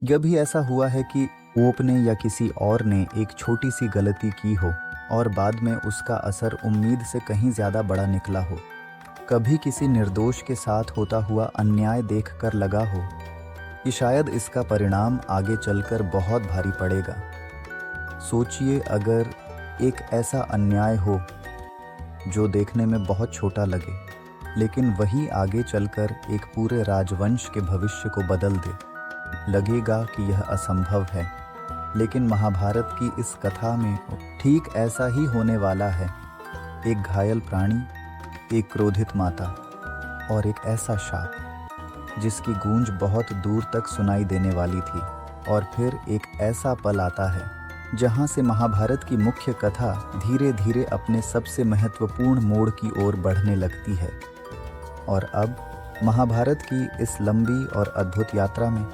कभी ऐसा हुआ है कि आपने या किसी और ने एक छोटी सी गलती की हो और बाद में उसका असर उम्मीद से कहीं ज़्यादा बड़ा निकला हो। कभी किसी निर्दोष के साथ होता हुआ अन्याय देखकर लगा हो कि शायद इसका परिणाम आगे चलकर बहुत भारी पड़ेगा। सोचिए, अगर एक ऐसा अन्याय हो जो देखने में बहुत छोटा लगे, लेकिन वही आगे चलकर एक पूरे राजवंश के भविष्य को बदल दे। लगेगा कि यह असंभव है, लेकिन महाभारत की इस कथा में ठीक ऐसा ही होने वाला है। एक घायल प्राणी, एक क्रोधित माता और एक ऐसा शाप जिसकी गूंज बहुत दूर तक सुनाई देने वाली थी। और फिर एक ऐसा पल आता है जहां से महाभारत की मुख्य कथा धीरे धीरे अपने सबसे महत्वपूर्ण मोड़ की ओर बढ़ने लगती है। और अब महाभारत की इस लंबी और अद्भुत यात्रा में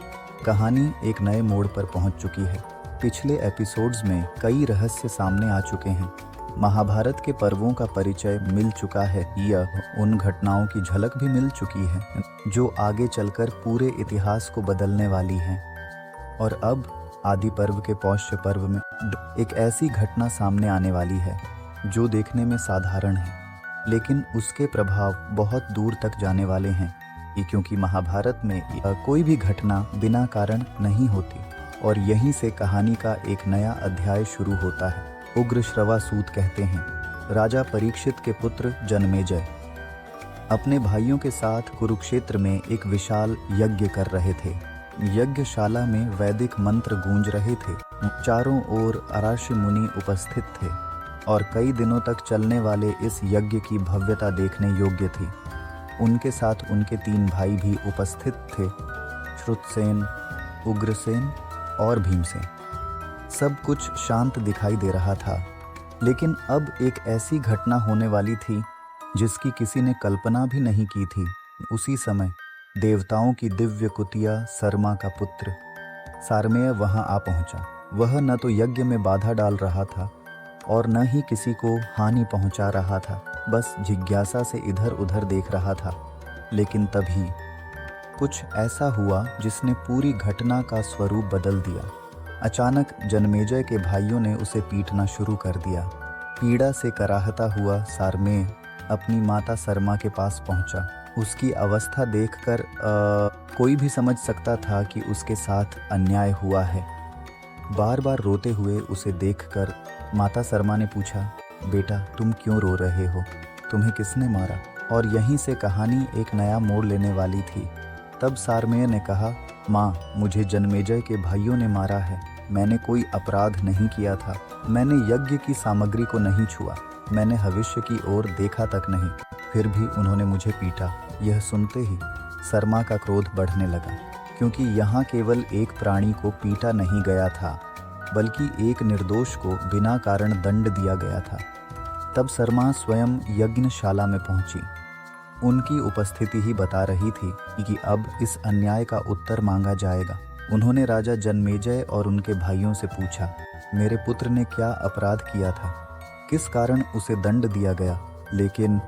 कहानी एक नए मोड़ पर पहुंच चुकी है। पिछले एपिसोड्स में कई रहस्य सामने आ चुके हैं। महाभारत के पर्वों का परिचय मिल चुका है, यह उन घटनाओं की झलक भी मिल चुकी है जो आगे चलकर पूरे इतिहास को बदलने वाली हैं। और अब आदि पर्व के पौष्य पर्व में एक ऐसी घटना सामने आने वाली है जो देखने में साधारण है, लेकिन उसके प्रभाव बहुत दूर तक जाने वाले हैं। क्योंकि महाभारत में कोई भी घटना बिना कारण नहीं होती और यहीं से कहानी का एक नया अध्याय शुरू होता है। उग्रश्रवासूत कहते हैं, राजा परीक्षित के पुत्र जनमेजय अपने भाइयों के साथ कुरुक्षेत्र में एक विशाल यज्ञ कर रहे थे। यज्ञशाला में वैदिक मंत्र गूंज रहे थे। चारों ओर अराशी मुनि उपस्थित थे और कई दिनों तक चलने वाले इस यज्ञ की भव्यता देखने योग्य थी। उनके साथ उनके 3 भाई भी उपस्थित थे, श्रुतसेन, उग्रसेन और भीमसेन। सब कुछ शांत दिखाई दे रहा था, लेकिन अब एक ऐसी घटना होने वाली थी जिसकी किसी ने कल्पना भी नहीं की थी। उसी समय देवताओं की दिव्य कुतिया सरमा का पुत्र सारमेय वहां आ पहुंचा। वह न तो यज्ञ में बाधा डाल रहा था और न ही किसी को हानि पहुंचा रहा था, बस जिज्ञासा से इधर उधर देख रहा था। लेकिन तभी कुछ ऐसा हुआ जिसने पूरी घटना का स्वरूप बदल दिया। अचानक जनमेजय के भाइयों ने उसे पीटना शुरू कर दिया। पीड़ा से कराहता हुआ सारमेय अपनी माता सरमा के पास पहुंचा। उसकी अवस्था देखकर कोई भी समझ सकता था कि उसके साथ अन्याय हुआ है। बार बार रोते हुए उसे देखकर माता सरमा ने पूछा, बेटा तुम क्यों रो रहे हो? तुम्हें किसने मारा? और यहीं से कहानी एक नया मोड़ लेने वाली थी। तब सारमेय ने कहा, माँ, मुझे जनमेजय के भाइयों ने मारा है। मैंने कोई अपराध नहीं किया था। मैंने यज्ञ की सामग्री को नहीं छुआ। मैंने भविष्य की ओर देखा तक नहीं। फिर भी उन्होंने मुझे पीटा। यह सुनते ही सरमा का क्रोध बढ़ने लगा, क्योंकि यहाँ केवल एक प्राणी को पीटा नहीं गया था, बल्कि एक निर्दोष को बिना कारण दंड दिया गया था। तब सरमा स्वयं यज्ञशाला में पहुंची। उनकी उपस्थिति ही बता रही थी कि अब इस अन्याय का उत्तर मांगा जाएगा। उन्होंने राजा जनमेजय और उनके भाइयों से पूछा, मेरे पुत्र ने क्या अपराध किया था? किस कारण उसे दंड दिया गया? लेकिन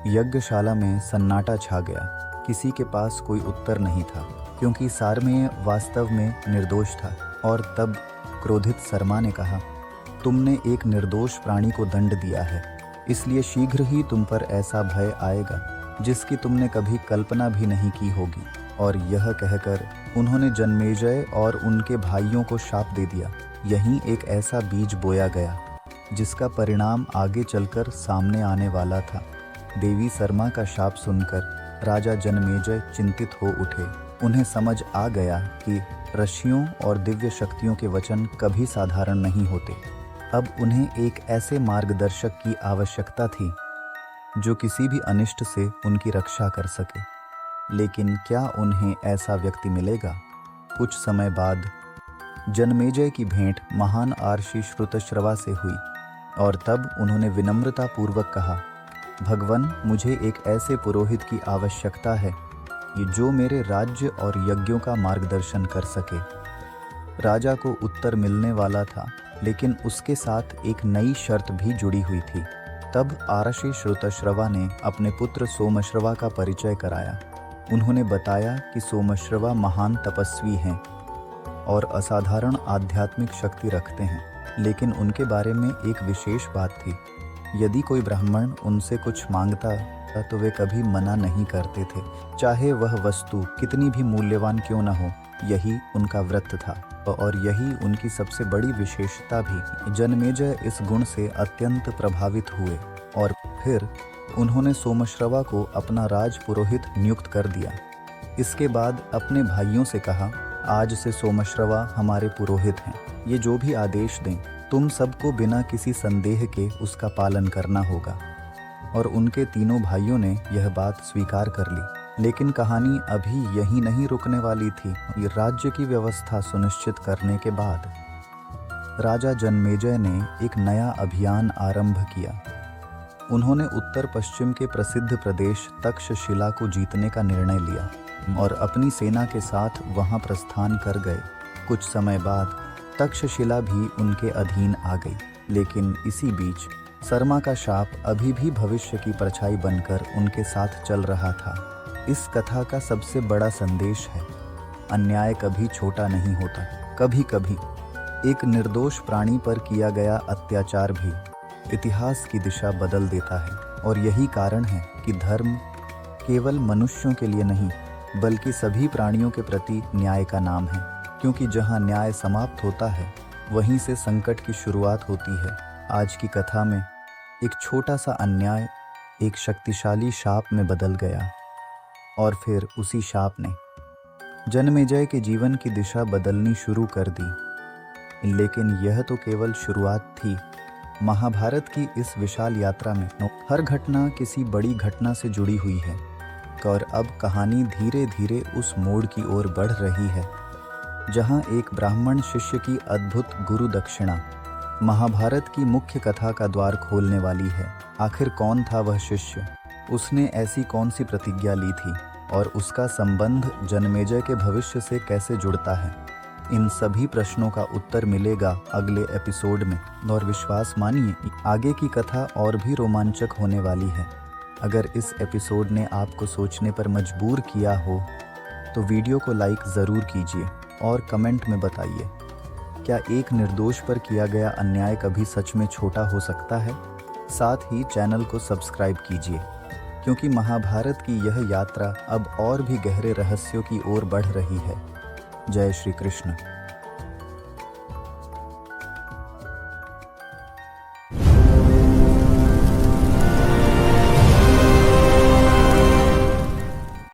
यज्ञशाला में सन्नाटा छा गया। किसी के पास कोई उत्तर नहीं था, क्योंकि सारमेय वास्तव में निर्दोष था। और तब क्रोधित सरमा ने कहा, तुमने एक निर्दोष प्राणी को दंड दिया है, इसलिए शीघ्र ही तुम पर ऐसा भय आएगा जिसकी तुमने कभी कल्पना भी नहीं की होगी। और यह कहकर उन्होंने जनमेजय और उनके भाइयों को शाप दे दिया। यहीं एक ऐसा बीज बोया गया जिसका परिणाम आगे चलकर सामने आने वाला था। देवी सरमा का शाप सुनकर राजा जनमेजय चिंतित हो उठे। उन्हें समझ आ गया कि ऋषियों और दिव्य शक्तियों के वचन कभी साधारण नहीं होते। अब उन्हें एक ऐसे मार्गदर्शक की आवश्यकता थी जो किसी भी अनिष्ट से उनकी रक्षा कर सके। लेकिन क्या उन्हें ऐसा व्यक्ति मिलेगा? कुछ समय बाद जनमेजय की भेंट महान आर्षि श्रुतश्रवा से हुई और तब उन्होंने विनम्रता पूर्वक कहा, भगवान, मुझे एक ऐसे पुरोहित की आवश्यकता है जो मेरे राज्य और यज्ञों का मार्गदर्शन कर सके। राजा को उत्तर मिलने वाला था, लेकिन उसके साथ एक नई शर्त भी जुड़ी हुई थी। तब आर्षि श्रुतश्रवा ने अपने पुत्र सोमश्रवा का परिचय कराया। उन्होंने बताया कि सोमश्रवा महान तपस्वी हैं और असाधारण आध्यात्मिक शक्ति रखते हैं, लेकिन उनके बारे में एक विशेष बात थी। यदि कोई ब्राह्मण उनसे कुछ मांगता तो वे कभी मना नहीं करते थे, चाहे वह वस्तु कितनी भी मूल्यवान क्यों न हो। यही उनका व्रत था और यही उनकी सबसे बड़ी विशेषता भी। जन्मेजय इस गुण से अत्यंत प्रभावित हुए और फिर उन्होंने सोमश्रवा को अपना राज पुरोहित नियुक्त कर दिया। इसके बाद अपने भाइयों से कहा, आज से सोमश्रवा हमारे पुरोहित हैं। ये जो भी आदेश दें, तुम सबको बिना किसी संदेह के उसका पालन करना होगा। और उनके तीनों भाइयों ने यह बात स्वीकार कर ली। लेकिन कहानी अभी यहीं नहीं रुकने वाली थी। राज्य की व्यवस्था सुनिश्चित करने के बाद राजा जन्मेजय ने एक नया अभियान आरंभ किया। उन्होंने उत्तर पश्चिम के प्रसिद्ध प्रदेश तक्षशिला को जीतने का निर्णय लिया और अपनी सेना के साथ वहां प्रस्थान कर गए। कुछ समय बाद तक्षशिला भी उनके अधीन आ गई, लेकिन इसी बीच शर्मा का शाप अभी भी भविष्य की परछाई बनकर उनके साथ चल रहा था। इस कथा का सबसे बड़ा संदेश है, अन्याय कभी छोटा नहीं होता। कभी कभी एक निर्दोष प्राणी पर किया गया अत्याचार भी इतिहास की दिशा बदल देता है। और यही कारण है कि धर्म केवल मनुष्यों के लिए नहीं, बल्कि सभी प्राणियों के प्रति न्याय का नाम है। क्योंकि जहां न्याय समाप्त होता है, वहीं से संकट की शुरुआत होती है। आज की कथा में एक छोटा सा अन्याय एक शक्तिशाली शाप में बदल गया और फिर उसी शाप ने जन्मेजय के जीवन की दिशा बदलनी शुरू कर दी। लेकिन यह तो केवल शुरुआत थी। महाभारत की इस विशाल यात्रा में हर घटना किसी बड़ी घटना से जुड़ी हुई है और अब कहानी धीरे धीरे उस मोड़ की ओर बढ़ रही है जहां एक ब्राह्मण शिष्य की अद्भुत गुरु दक्षिणा महाभारत की मुख्य कथा का द्वार खोलने वाली है। आखिर कौन था वह शिष्य? उसने ऐसी कौन सी प्रतिज्ञा ली थी और उसका संबंध जन्मेजय के भविष्य से कैसे जुड़ता है? इन सभी प्रश्नों का उत्तर मिलेगा अगले एपिसोड में। और विश्वास मानिए, आगे की कथा और भी रोमांचक होने वाली है। अगर इस एपिसोड ने आपको सोचने पर मजबूर किया हो तो वीडियो को लाइक ज़रूर कीजिए और कमेंट में बताइए, क्या एक निर्दोष पर किया गया अन्याय कभी सच में छोटा हो सकता है? साथ ही चैनल को सब्सक्राइब कीजिए, क्योंकि महाभारत की यह यात्रा अब और भी गहरे रहस्यों की ओर बढ़ रही है। जय श्री कृष्ण।